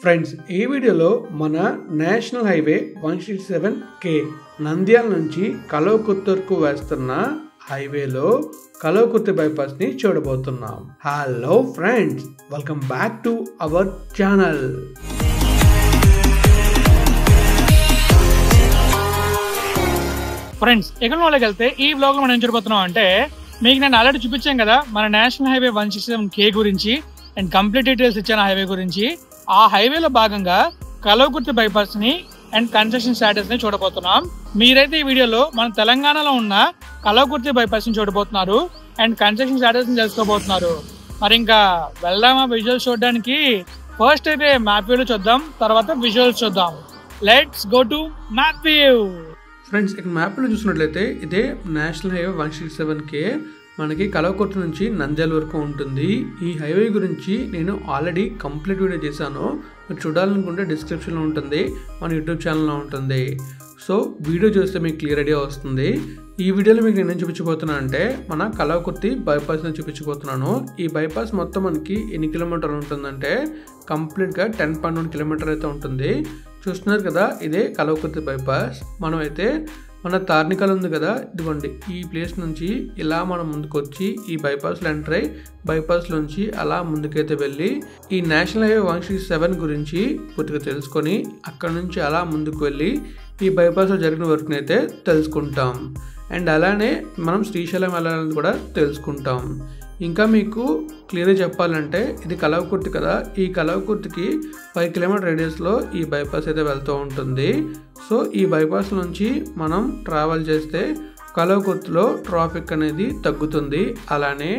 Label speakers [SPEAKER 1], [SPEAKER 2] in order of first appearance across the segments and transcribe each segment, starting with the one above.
[SPEAKER 1] Friends, ఈ వీడియోలో మన నేషనల్ హైవే 167K నంద్యాల నుంచి కల్వకుర్తికు వేస్తున్న హైవేలో కల్వకుర్తి బైపాస్ ని చూడబోతున్నాం. Hello friends, welcome back to our channel.
[SPEAKER 2] Friends, ఎకనామిలోకి వెళ్తే ఈ బ్లాగ్ లో మనం ఏం చూడబోతున్నాం అంటే, మీకు నేను ఆల్రెడీ చూపించాను కదా మన నేషనల్ హైవే 167K గురించి అండ్ కంప్లీట్ డీటెయిల్స్ ఇచ్చాను హైవే గురించి. ఆ హైవేలో భాగంగా కల్వకుర్తి బైపాస్ ని అండ్ కన్స్ట్రక్షన్ స్టాటస్ ని చూడబోతున్నాం. మీరైతే ఈ వీడియోలో మన తెలంగాణలో ఉన్న కల్వకుర్తి బైపాస్ ని చూడబోతున్నారు అండ్ కన్స్ట్రక్షన్ స్టాటస్ ని తెలుసుకోబోతున్నారు. మరి ఇంకా వెళ్దామా విజువల్స్ చూడడానికి? ఫస్ట్ అయితే మ్యాప్ వ్యూ చూద్దాం, తర్వాత విజువల్స్ చూద్దాం. Let's go to map view.
[SPEAKER 1] Friends, ఇక్కడ మ్యాప్లో చూసినట్లయితే ఇదే నేషనల్ హైవే 167K మనకి కల్వకుర్తి నుంచి నంద్యాల వరకు ఉంటుంది. ఈ హైవే గురించి నేను ఆల్రెడీ కంప్లీట్ వీడియో చేశాను. మీరు చూడాలనుకుంటే డిస్క్రిప్షన్లో ఉంటుంది, మన యూట్యూబ్ ఛానల్లో ఉంటుంది. సో వీడియో చూస్తే మీకు క్లియర్ ఐడియా వస్తుంది. ఈ వీడియోలో మీకు నేనేం చూపించబోతున్నా అంటే మన కల్వకుర్తి బైపాస్ని చూపించబోతున్నాను. ఈ బైపాస్ మొత్తం మనకి ఎన్ని కిలోమీటర్లు ఉంటుందంటే కంప్లీట్గా 10.1 కిలోమీటర్ అయితే ఉంటుంది. చూస్తున్నారు కదా, ఇదే కల్వకుర్తి బైపాస్. మనం అయితే మన తార్నికల్ ఉంది కదా, ఇదిగోండి ఈ ప్లేస్ నుంచి ఇలా మనం ముందుకు వచ్చి ఈ బైపాస్లో ఎంటర్ అయ్యి బైపాస్లోంచి అలా ముందుకైతే వెళ్ళి ఈ నేషనల్ హైవే 167 గురించి పూర్తిగా తెలుసుకొని అక్కడ నుంచి అలా ముందుకు వెళ్ళి ఈ బైపాస్లో జరిగిన వర్క్ని అయితే తెలుసుకుంటాం. అండ్ అలానే మనం శ్రీశైలం వెళ్ళాలని కూడా తెలుసుకుంటాం. ఇంకా మీకు క్లియర్గా చెప్పాలంటే ఇది కల్వకుర్తి కదా, ఈ కల్వకుర్తికి 5 కిలోమీటర్ రేడియస్లో ఈ బైపాస్ అయితే వెళ్తూ ఉంటుంది. సో ఈ బైపాస్ నుంచి మనం ట్రావెల్ చేస్తే కల్వకుర్తిలో ట్రాఫిక్ అనేది తగ్గుతుంది. అలానే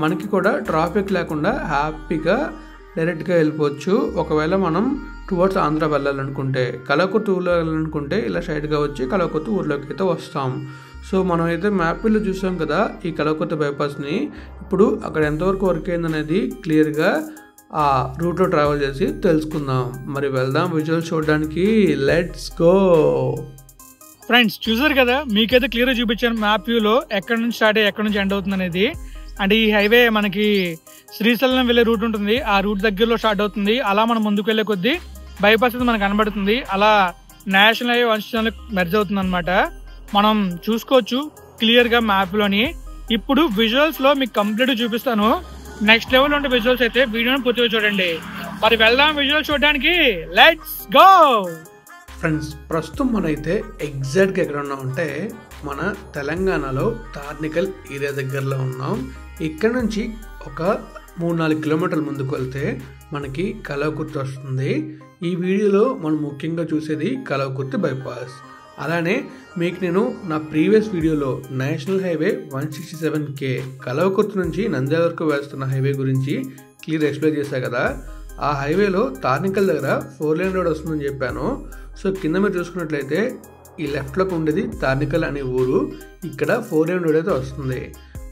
[SPEAKER 1] మనకి కూడా ట్రాఫిక్ లేకుండా హ్యాపీగా డైరెక్ట్గా వెళ్ళిపోవచ్చు. ఒకవేళ మనం టువర్డ్స్ ఆంధ్ర వెళ్ళాలనుకుంటే, కల్వకుర్తి ఊర్లో వెళ్ళాలనుకుంటే ఇలా స్ట్రైట్గా వచ్చి కల్వకుర్తి ఊర్లోకి అయితే వస్తాం. సో మనం అయితే మ్యాప్లో చూసాం కదా ఈ కల్వకుర్తి బైపాస్ని. ఇప్పుడు అక్కడ ఎంతవరకు వర్క్ అయిందనేది క్లియర్గా ఆ రూట్లో ట్రావెల్ చేసి తెలుసుకుందాం. మరి వెళ్దాం విజువల్స్ చూడడానికి. Let's go.
[SPEAKER 2] ఫ్రెండ్స్, చూసారు కదా, మీకైతే క్లియర్గా చూపించాను మ్యాప్ వ్యూలో ఎక్కడి నుంచి స్టార్ట్ అయ్యి ఎక్కడి నుంచి ఎండ్ అవుతుంది అనేది. అంటే ఈ హైవే మనకి శ్రీశైలం వెళ్ళే రూట్ ఉంటుంది, ఆ రూట్ దగ్గరలో స్టార్ట్ అవుతుంది. అలా మనం ముందుకు వెళ్ళే కొద్దీ బైపాస్ అయితే మనకు కనబడుతుంది. అలా నేషనల్ హైవే 167 మెర్జ్ అవుతుంది అనమాట. మనం చూసుకోవచ్చు క్లియర్గా మ్యాప్లోని. ఇప్పుడు విజువల్స్ లో మీకు కంప్లీట్ చూపిస్తాను. నెక్స్ట్ లెవెల్ ఉంటే విజువల్స్ అయితే వీడియోని పూర్తిగా చూడండి. మరి వెళ్దాం విజువల్స్ చూడడానికి. Let's go.
[SPEAKER 1] ఫ్రెండ్స్, ప్రస్తుతం మనైతే ఎగ్జాక్ట్గా ఎక్కడ ఉన్నామంటే మన తెలంగాణలో తార్నికల్ ఏరియా దగ్గరలో ఉన్నాం. ఇక్కడ నుంచి ఒక 3-4 కిలోమీటర్ల ముందుకు వెళ్తే మనకి కల్వకుర్తి వస్తుంది. ఈ వీడియోలో మనం ముఖ్యంగా చూసేది కల్వకుర్తి బైపాస్. అలానే మీకు నేను నా ప్రీవియస్ వీడియోలో నేషనల్ హైవే 167K కల్వకుర్తి నుంచి నంద్యాల వరకు వేస్తున్న హైవే గురించి క్లియర్ ఎక్స్ప్లెయిన్ చేశాను కదా. ఆ హైవేలో తార్నికల్ దగ్గర 4 లేన్ రోడ్ వస్తుందని చెప్పాను. సో కింద మీరు చూసుకున్నట్లయితే ఈ లెఫ్ట్లోకి ఉండేది తార్నికల్ అనే ఊరు. ఇక్కడ 4 లేన్ రోడ్ అయితే వస్తుంది.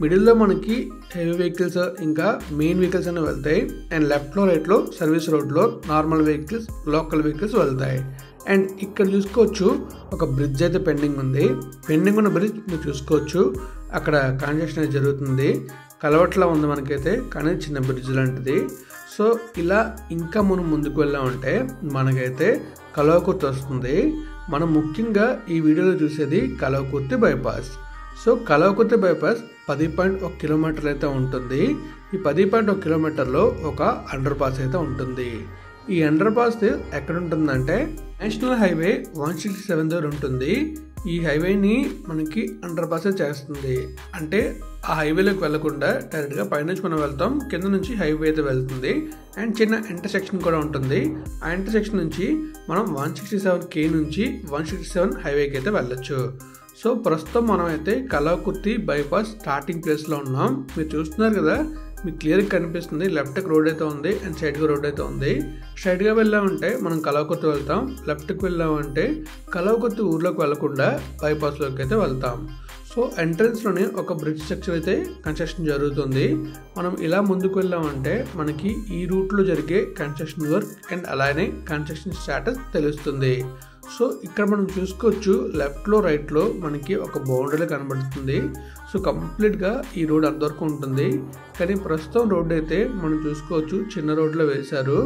[SPEAKER 1] మిడిల్లో మనకి హెవీ వెహికల్స్ ఇంకా మెయిన్ వెహికల్స్ అనేవి వెళ్తాయి. అండ్ లెఫ్ట్లో రైట్లో సర్వీస్ రోడ్లో నార్మల్ వెహికల్స్, లోకల్ వెహికల్స్ వెళ్తాయి. అండ్ ఇక్కడ చూసుకోవచ్చు ఒక బ్రిడ్జ్ అయితే పెండింగ్ ఉంది. పెండింగ్ ఉన్న బ్రిడ్జ్ మీరు చూసుకోవచ్చు, అక్కడ కన్స్ట్రక్షన్ అయితే జరుగుతుంది. కలవట్లా ఉంది మనకైతే, కానీ చిన్న బ్రిడ్జ్ లాంటిది. సో ఇలా ఇంకా మనం ముందుకు వెళ్ళామంటే మనకైతే కల్వకుర్తి వస్తుంది. మనం ముఖ్యంగా ఈ వీడియోలో చూసేది Kalwakurthy bypass. So Kalwakurthy bypass 10.1 కిలోమీటర్లు అయితే ఉంటుంది. ఈ 10.1 కిలోమీటర్లో ఒక అండర్ పాస్ అయితే ఉంటుంది. ఈ అండర్ పాస్ ఎక్కడ ఉంటుందంటే నేషనల్ హైవే 167 దగ్గర ఉంటుంది. ఈ హైవేని మనకి అండర్ పాస్ చేస్తుంది. అంటే ఆ హైవేలోకి వెళ్లకుండా డైరెక్ట్గా పైనుంచి మనం వెళ్తాం, కింద నుంచి హైవే అయితే వెళ్తుంది. అండ్ చిన్న ఇంటర్సెక్షన్ కూడా ఉంటుంది. ఆ ఇంటర్సెక్షన్ నుంచి మనం 167K నుంచి 167 హైవేకి అయితే వెళ్ళొచ్చు. సో ప్రస్తుతం మనం అయితే కల్వకుర్తి బైపాస్ స్టార్టింగ్ ప్లేస్లో ఉన్నాం. మీరు చూస్తున్నారు కదా, మీకు క్లియర్గా కనిపిస్తుంది. లెఫ్ట్కి రోడ్ అయితే ఉంది అండ్ స్ట్రైట్గా రోడ్ అయితే ఉంది. స్ట్రైట్గా వెళ్ళామంటే మనం కల్వకుర్తి వెళ్తాం, లెఫ్ట్కి వెళ్ళామంటే కల్వకుర్తి ఊర్లోకి వెళ్లకుండా బైపాస్లోకి అయితే వెళ్తాం. సో ఎంట్రన్స్లోనే ఒక బ్రిడ్జ్ స్ట్రక్చర్ అయితే కన్స్ట్రక్షన్ జరుగుతుంది. మనం ఇలా ముందుకు వెళ్ళామంటే మనకి ఈ రూట్లో జరిగే కన్స్ట్రక్షన్ వర్క్ అండ్ అలానే కన్స్ట్రక్షన్ స్టాటస్ తెలుస్తుంది. సో ఇక్కడ మనం చూసుకోవచ్చు లెఫ్ట్లో రైట్లో మనకి ఒక బౌండరీ కనబడుతుంది. సో కంప్లీట్గా ఈ రోడ్ అంతవరకు ఉంటుంది. కానీ ప్రస్తుతం రోడ్ అయితే మనం చూసుకోవచ్చు చిన్న రోడ్లో వేశారు.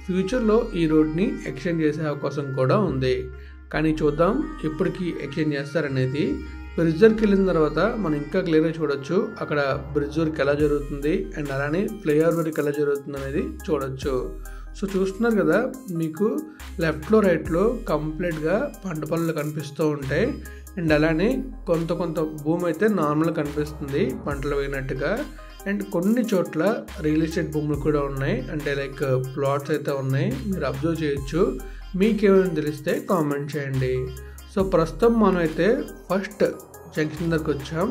[SPEAKER 1] ఫ్యూచర్లో ఈ రోడ్ని ఎక్స్టెండ్ చేసే అవకాశం కూడా ఉంది. కానీ చూద్దాం ఎప్పటికి ఎక్స్టెండ్ చేస్తారనేది. బ్రిడ్జ్ దగ్గరికి వెళ్ళిన తర్వాత మనం ఇంకా క్లియర్గా చూడొచ్చు అక్కడ బ్రిడ్జ్ వర్క్ ఎలా జరుగుతుంది అండ్ అలానే ఫ్లైఓవర్ వర్క్ ఎలా జరుగుతుంది అనేది చూడొచ్చు. సో చూస్తున్నారు కదా, మీకు లెఫ్ట్లో రైట్లో కంప్లీట్గా పంట పొలాలు కనిపిస్తూ ఉంటాయి. అండ్ అలానే కొంత భూమి అయితే నార్మల్గా కనిపిస్తుంది పంటలు వేయినట్టుగా. అండ్ కొన్ని చోట్ల రియల్ ఎస్టేట్ భూములు కూడా ఉన్నాయి, అంటే లైక్ ప్లాట్స్ అయితే ఉన్నాయి, మీరు అబ్జర్వ్ చేయొచ్చు. మీకేమైనా తెలిస్తే కామెంట్ చేయండి. సో ప్రస్తుతం మనం అయితే ఫస్ట్ జంక్షన్ దగ్గరకు వచ్చాం.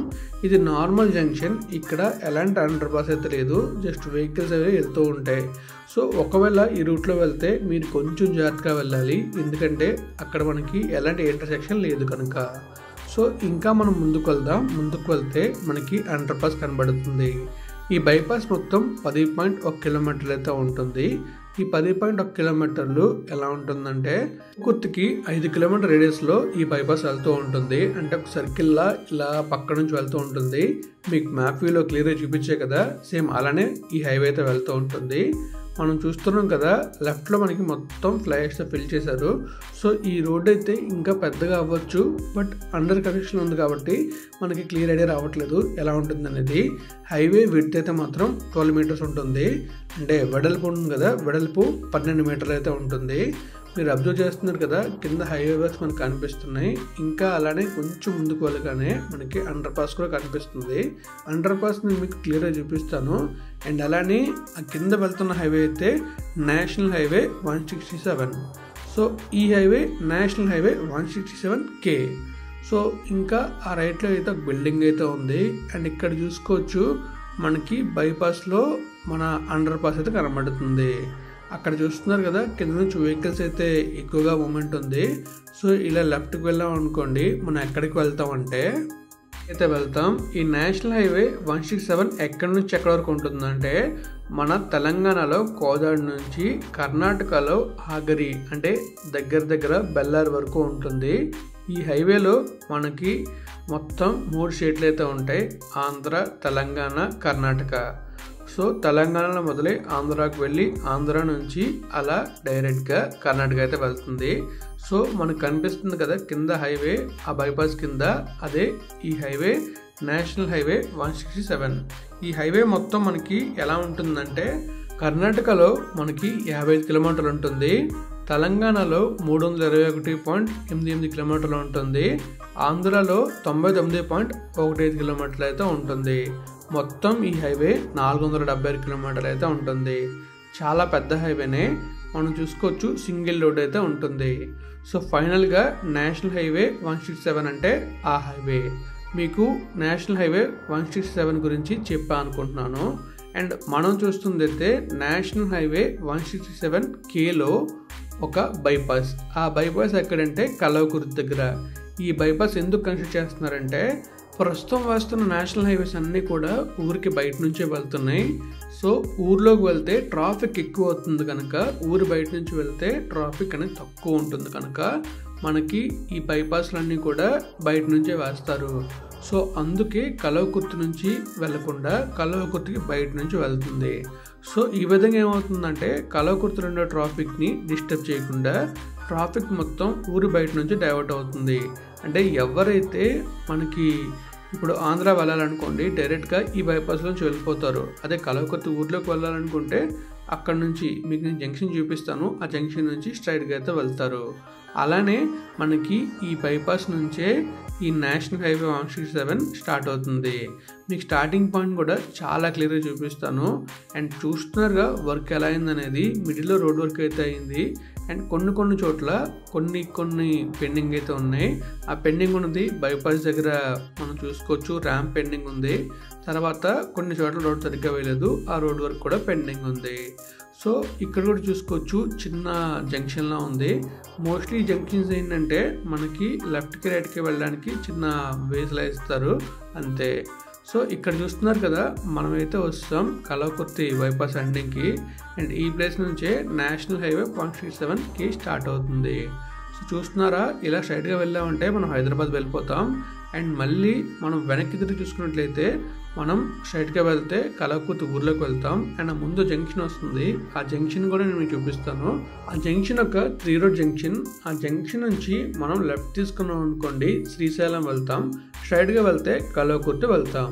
[SPEAKER 1] ఇది నార్మల్ జంక్షన్, ఇక్కడ ఎలాంటి అండర్ పాస్ అయితే లేదు, జస్ట్ వెహికల్స్ అవి వెళ్తూ ఉంటాయి. సో ఒకవేళ ఈ రూట్లో వెళ్తే మీరు కొంచెం జాగ్రత్తగా వెళ్ళాలి, ఎందుకంటే అక్కడ మనకి ఎలాంటి ఇంటర్సెక్షన్ లేదు కనుక. సో ఇంకా మనం ముందుకు వెళ్తే మనకి అండర్ పాస్ కనబడుతుంది. ఈ బైపాస్ మొత్తం 10.1 కిలోమీటర్లు అయితే ఉంటుంది. ఈ 10.1 కిలోమీటర్లు ఎలా ఉంటుందంటే కుర్తికి 5 కిలోమీటర్ రేడియస్లో ఈ బైపాస్ వెళ్తూ ఉంటుంది. అంటే ఒక సర్కిల్లా ఇలా పక్క నుంచి వెళ్తూ ఉంటుంది. మీకు మ్యాప్ వ్యూలో క్లియర్గా చూపించే కదా, సేమ్ అలానే ఈ హైవే అయితే వెళ్తూ ఉంటుంది. మనం చూస్తున్నాం కదా, లెఫ్ట్లో మనకి మొత్తం ఫ్లైఓవర్స్తో ఫిల్ చేశారు. సో ఈ రోడ్ అయితే ఇంకా పెద్దగా అవ్వచ్చు, బట్ అండర్ కన్స్ట్రక్షన్ ఉంది కాబట్టి మనకి క్లియర్ ఐడియా రావట్లేదు ఎలా ఉంటుంది అనేది. హైవే విడ్త్ అయితే మాత్రం 12 మీటర్స్ ఉంటుంది, అంటే వెడల్పు ఉంటుంది కదా, వెడల్పు 12 మీటర్లు అయితే ఉంటుంది. మీరు అబ్జర్వ్ చేస్తున్నారు కదా, కింద హైవే వర్క్స్ మనకు కనిపిస్తున్నాయి. ఇంకా అలానే కొంచెం ముందుకు వెళ్ళగానే మనకి అండర్ పాస్ కూడా కనిపిస్తుంది. అండర్ పాస్ నేను మీకు క్లియర్గా చూపిస్తాను. అండ్ అలానే ఆ కింద వెళ్తున్న హైవే అయితే నేషనల్ హైవే 167. సో ఈ highway national highway 167K. So ఇంకా ఆ రైట్లో అయితే ఒక బిల్డింగ్ అయితే ఉంది. అండ్ ఇక్కడ చూసుకోవచ్చు మనకి బైపాస్లో మన అండర్ పాస్ అయితే కనబడుతుంది. అక్కడ చూస్తున్నారు కదా, కింద నుంచి వెహికల్స్ అయితే ఎక్కువగా మూమెంట్ ఉంది. సో ఇలా లెఫ్ట్కి వెళ్ళాం అనుకోండి, మనం ఎక్కడికి వెళ్తామంటే అయితే వెళ్తాం. ఈ నేషనల్ హైవే 167 ఎక్కడి నుంచి ఎక్కడి వరకు ఉంటుందంటే మన తెలంగాణలో కోదాడ నుంచి కర్ణాటకలో ఆగరి, అంటే దగ్గర బెల్లారి వరకు ఉంటుంది. ఈ హైవేలో మనకి మొత్తం 3 స్టేట్లు అయితే ఉంటాయి, ఆంధ్ర, తెలంగాణ, కర్ణాటక. సో తెలంగాణలో మొదలై ఆంధ్రాకు వెళ్ళి ఆంధ్ర నుంచి అలా డైరెక్ట్గా కర్ణాటక అయితే వెళ్తుంది. సో మనకు కనిపిస్తుంది కదా కింద హైవే, ఆ బైపాస్ కింద అదే ఈ హైవే నేషనల్ హైవే 167. ఈ హైవే మొత్తం మనకి ఎలా ఉంటుందంటే కర్ణాటకలో మనకి 55 కిలోమీటర్లు ఉంటుంది, తెలంగాణలో 321.88 కిలోమీటర్లు ఉంటుంది, ఆంధ్రాలో 99.15 కిలోమీటర్లు అయితే ఉంటుంది. మొత్తం ఈ హైవే 476 కిలోమీటర్లు అయితే ఉంటుంది. చాలా పెద్ద హైవేనే, మనం చూసుకోవచ్చు సింగిల్ రోడ్ అయితే ఉంటుంది. సో ఫైనల్గా నేషనల్ హైవే 167 అంటే ఆ హైవే. మీకు నేషనల్ హైవే 167 గురించి చెప్పా అనుకుంటున్నాను. అండ్ మనం చూస్తుంది అయితే నేషనల్ హైవే 167Kలో ఒక బైపాస్. ఆ బైపాస్ ఎక్కడంటే కలవకుర్తి దగ్గర. ఈ బైపాస్ ఎందుకు కన్స్ట్రక్ట్ చేస్తున్నారంటే ప్రస్తుతం వేస్తున్న నేషనల్ హైవేస్ అన్నీ కూడా ఊరికి బయట నుంచే వెళ్తున్నాయి. సో ఊర్లోకి వెళ్తే ట్రాఫిక్ ఎక్కువ అవుతుంది కనుక, ఊరు బయట నుంచి వెళ్తే ట్రాఫిక్ అనేది తక్కువ ఉంటుంది కనుక మనకి ఈ బైపాస్లన్నీ కూడా బయట నుంచే వేస్తారు. సో అందుకే కలవకుర్తి నుంచి వెళ్లకుండా కలవకుర్తికి బయట నుంచి వెళ్తుంది. సో ఈ విధంగా ఏమవుతుందంటే కలవకుర్తిలో ఉండే ట్రాఫిక్ని డిస్టర్బ్ చేయకుండా ట్రాఫిక్ మొత్తం ఊరి బయట నుంచి డైవర్ట్ అవుతుంది. అంటే ఎవరైతే మనకి ఇప్పుడు ఆంధ్ర వెళ్ళాలనుకోండి డైరెక్ట్గా ఈ బైపాస్ నుంచి వెళ్ళిపోతారు. అదే కలవకుర్తి ఊర్లోకి వెళ్ళాలనుకుంటే అక్కడ నుంచి మీకు నేను జంక్షన్ చూపిస్తాను, ఆ జంక్షన్ నుంచి స్ట్రైట్గా అయితే వెళ్తారు. అలానే మనకి ఈ బైపాస్ నుంచే ఈ నేషనల్ హైవే 167 స్టార్ట్ అవుతుంది. మీకు స్టార్టింగ్ పాయింట్ కూడా చాలా క్లియర్గా చూపిస్తాను. అండ్ చూస్తున్నారుగా వర్క్ ఎలా అయిందనేది, మిడిల్లో రోడ్ వర్క్ అయితే అయింది. అండ్ కొన్ని చోట్ల కొన్ని పెండింగ్ అయితే ఉన్నాయి. ఆ పెండింగ్ ఉన్నది బైపాస్ దగ్గర మనం చూసుకోవచ్చు, ర్యాంప్ పెండింగ్ ఉంది. తర్వాత కొన్ని చోట్ల రోడ్ సరిగ్గా వేయలేదు, ఆ రోడ్ వర్క్ కూడా పెండింగ్ ఉంది. సో ఇక్కడ కూడా చూసుకోవచ్చు చిన్న జంక్షన్లా ఉంది. మోస్ట్లీ జంక్షన్స్ ఏంటంటే మనకి లెఫ్ట్కి రైట్కి వెళ్ళడానికి చిన్న వేస్లా ఇస్తారు అంతే. సో ఇక్కడ చూస్తున్నారు కదా, మనమైతే వస్తాం కలవకుర్తి బైపాస్ ఎండింగ్కి. అండ్ ఈ ప్లేస్ నుంచే నేషనల్ హైవే 167కి స్టార్ట్ అవుతుంది. సో చూస్తున్నారా, ఇలా స్ట్రైట్గా వెళ్ళామంటే మనం హైదరాబాద్ వెళ్ళిపోతాం. అండ్ మళ్ళీ మనం వెనక్కి తిరిగి చూసుకున్నట్లయితే మనం స్ట్రైట్గా వెళ్తే కలవకుర్తి ఊర్లోకి వెళ్తాం. అండ్ ముందు జంక్షన్ వస్తుంది. ఆ జంక్షన్ కూడా నేను మీకు చూపిస్తాను. ఆ జంక్షన్ ఒక 3 రోడ్ జంక్షన్. ఆ జంక్షన్ నుంచి మనం లెఫ్ట్ తీసుకున్నాం అనుకోండి శ్రీశైలం వెళ్తాం. స్ట్రైట్గా వెళ్తే కలవకుర్తి వెళ్తాం.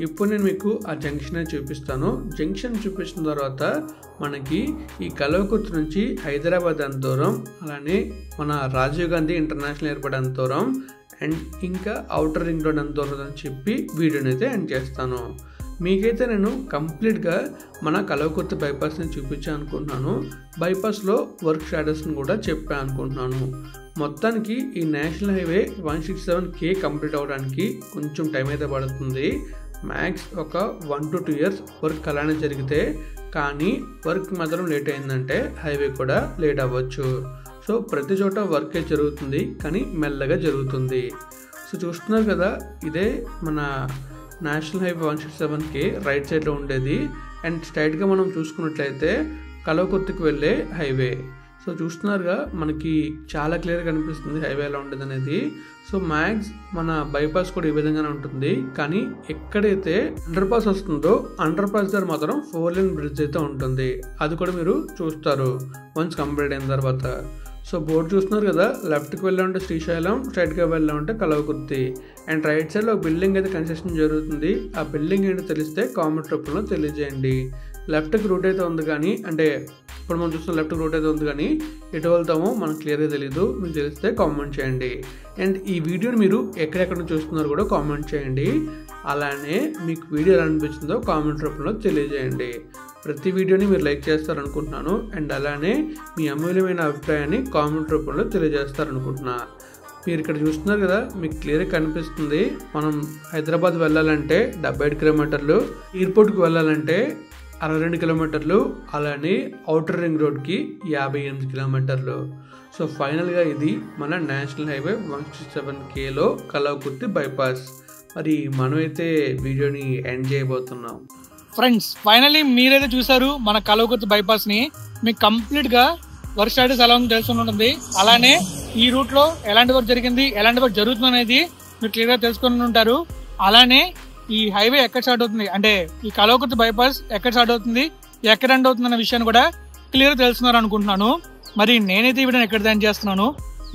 [SPEAKER 1] ఇప్పుడు నేను మీకు ఆ జంక్షన్ చూపిస్తాను. జంక్షన్ చూపించిన తర్వాత మనకి ఈ కలవకుర్తి నుంచి హైదరాబాద్ ఎంత దూరం, అలానే మన రాజీవ్ గాంధీ ఇంటర్నేషనల్ ఎయిర్పోర్ట్ ఎంత దూరం, అండ్ ఇంకా అవుటర్ రింగ్ రోడ్ ఎంత దూరం అని చెప్పి వీడియోని అయితే ఎండ్ చేస్తాను. మీకైతే నేను కంప్లీట్గా మన కలవకుర్తి బైపాస్ని చూపించాను అనుకుంటున్నాను. బైపాస్లో వర్క్ స్టాటస్ని కూడా చెప్పాను అనుకుంటున్నాను. మొత్తానికి ఈ నేషనల్ హైవే 167K కంప్లీట్ అవ్వడానికి కొంచెం టైం అయితే పడుతుంది. మ్యాక్స్ ఒక 1 to 2 years వర్క్ అలానే జరిగితే, కానీ వర్క్ మాత్రం లేట్ అయిందంటే హైవే కూడా లేట్ అవ్వచ్చు. సో ప్రతి చోట వర్కే జరుగుతుంది, కానీ మెల్లగా జరుగుతుంది. సో చూస్తున్నారు కదా, ఇదే మన నేషనల్ హైవే 167K రైట్ సైడ్లో ఉండేది. అండ్ స్ట్రైట్గా మనం చూసుకున్నట్లయితే కలవకుర్తికి వెళ్ళే హైవే. సో చూస్తున్నారుగా, మనకి చాలా క్లియర్గా కనిపిస్తుంది హైవే ఎలా ఉండేది అనేది. సో మ్యాక్స్ మన బైపాస్ కూడా ఈ విధంగానే ఉంటుంది, కానీ ఎక్కడైతే అండర్ పాస్ వస్తుందో అండర్ పాస్ దగ్గర మాత్రం 4 lane బ్రిడ్జ్ అయితే ఉంటుంది. అది కూడా మీరు చూస్తారు వన్స్ కంప్లీట్ అయిన తర్వాత. సో బోర్డు చూస్తున్నారు కదా, లెఫ్ట్కి వెళ్ళామంటే శ్రీశైలం, స్ట్రైట్గా వెళ్ళామంటే కలవకుర్తి. అండ్ రైట్ సైడ్లో ఒక బిల్డింగ్ అయితే కన్స్ట్రక్షన్ జరుగుతుంది. ఆ బిల్డింగ్ ఏంటో తెలిస్తే కామెంట్ రూపంలో తెలియజేయండి. లెఫ్ట్కి రూట్ అయితే ఉంది, కానీ అంటే ఇప్పుడు మనం చూస్తున్న లెఫ్ట్కి రూట్ అయితే ఉంది, కానీ ఎటు వెళ్తామో మనకు క్లియర్గా తెలీదు. మీకు తెలిస్తే కామెంట్ చేయండి. అండ్ ఈ వీడియోని మీరు ఎక్కడెక్కడ చూస్తున్నారో కూడా కామెంట్ చేయండి. అలానే మీకు వీడియో ఎలా అనిపించిందో కామెంట్ రూపంలో తెలియజేయండి. ప్రతి వీడియోని మీరు లైక్ చేస్తారనుకుంటున్నాను. అండ్ అలానే మీ అమూల్యమైన అభిప్రాయాన్ని కామెంట్ రూపంలో తెలియజేస్తారనుకుంటున్నా. మీరు ఇక్కడ చూస్తున్నారు కదా, మీకు క్లియర్గా కనిపిస్తుంది. మనం హైదరాబాద్ వెళ్ళాలంటే 75 కిలోమీటర్లు, ఎయిర్పోర్ట్కి వెళ్ళాలంటే 62 కిలోమీటర్లు, అలానే అవుటర్ రింగ్ రోడ్కి 58 కిలోమీటర్లు. సో ఫైనల్గా ఇది మన నేషనల్ హైవే 167Kలో కలవకుర్తి బైపాస్. మరి మనమైతే వీడియోని ఎండ్ చేయబోతున్నాం.
[SPEAKER 2] ఫ్రెండ్స్, ఫైనల్లీ మీరైతే చూసారు మన కలవకుర్తి బైపాస్ ని. మీకు కంప్లీట్ గా వర్క్ స్టాటస్ ఎలా ఉందో తెలుసుకుని ఉంటుంది. అలానే ఈ రూట్ లో ఎలాంటి వర్క్ జరిగింది, ఎలాంటి వర్క్ జరుగుతుంది అనేది మీరు క్లియర్ గా తెలుసుకుని ఉంటారు. అలానే ఈ హైవే ఎక్కడ స్టార్ట్ అవుతుంది, అంటే ఈ కలవకుర్తి బైపాస్ ఎక్కడ స్టార్ట్ అవుతుంది, ఎక్కడ ఎండ్ అవుతుంది అన్న విషయాన్ని కూడా క్లియర్ తెలుసుకున్నారు అనుకుంటున్నాను. మరి నేనైతే ఈ వీడియోని ఎక్కడ దాన్ని చేస్తున్నాను.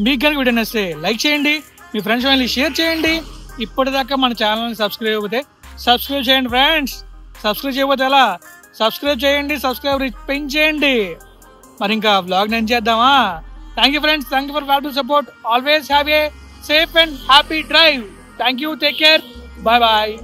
[SPEAKER 2] మీకు కనుక వీడియో నచ్చితే లైక్ చేయండి, మీ ఫ్రెండ్స్ ఫ్యామిలీ షేర్ చేయండి. ఇప్పటిదాకా మన ఛానల్ని సబ్స్క్రైబ్ అయిపోతే సబ్స్క్రైబ్ చేయండి ఫ్రెండ్స్. సబ్స్క్రైబ్ చేయకపోతే ఎలా? సబ్స్క్రైబ్ చేయండి, సబ్స్క్రైబ్ పెంచేయండి. మరి ఇంకా వ్లాగ్ నేను చేద్దామా? Thank you friends, thank you for valuable support. Always have a safe and happy drive. Thank you, take care, bye bye.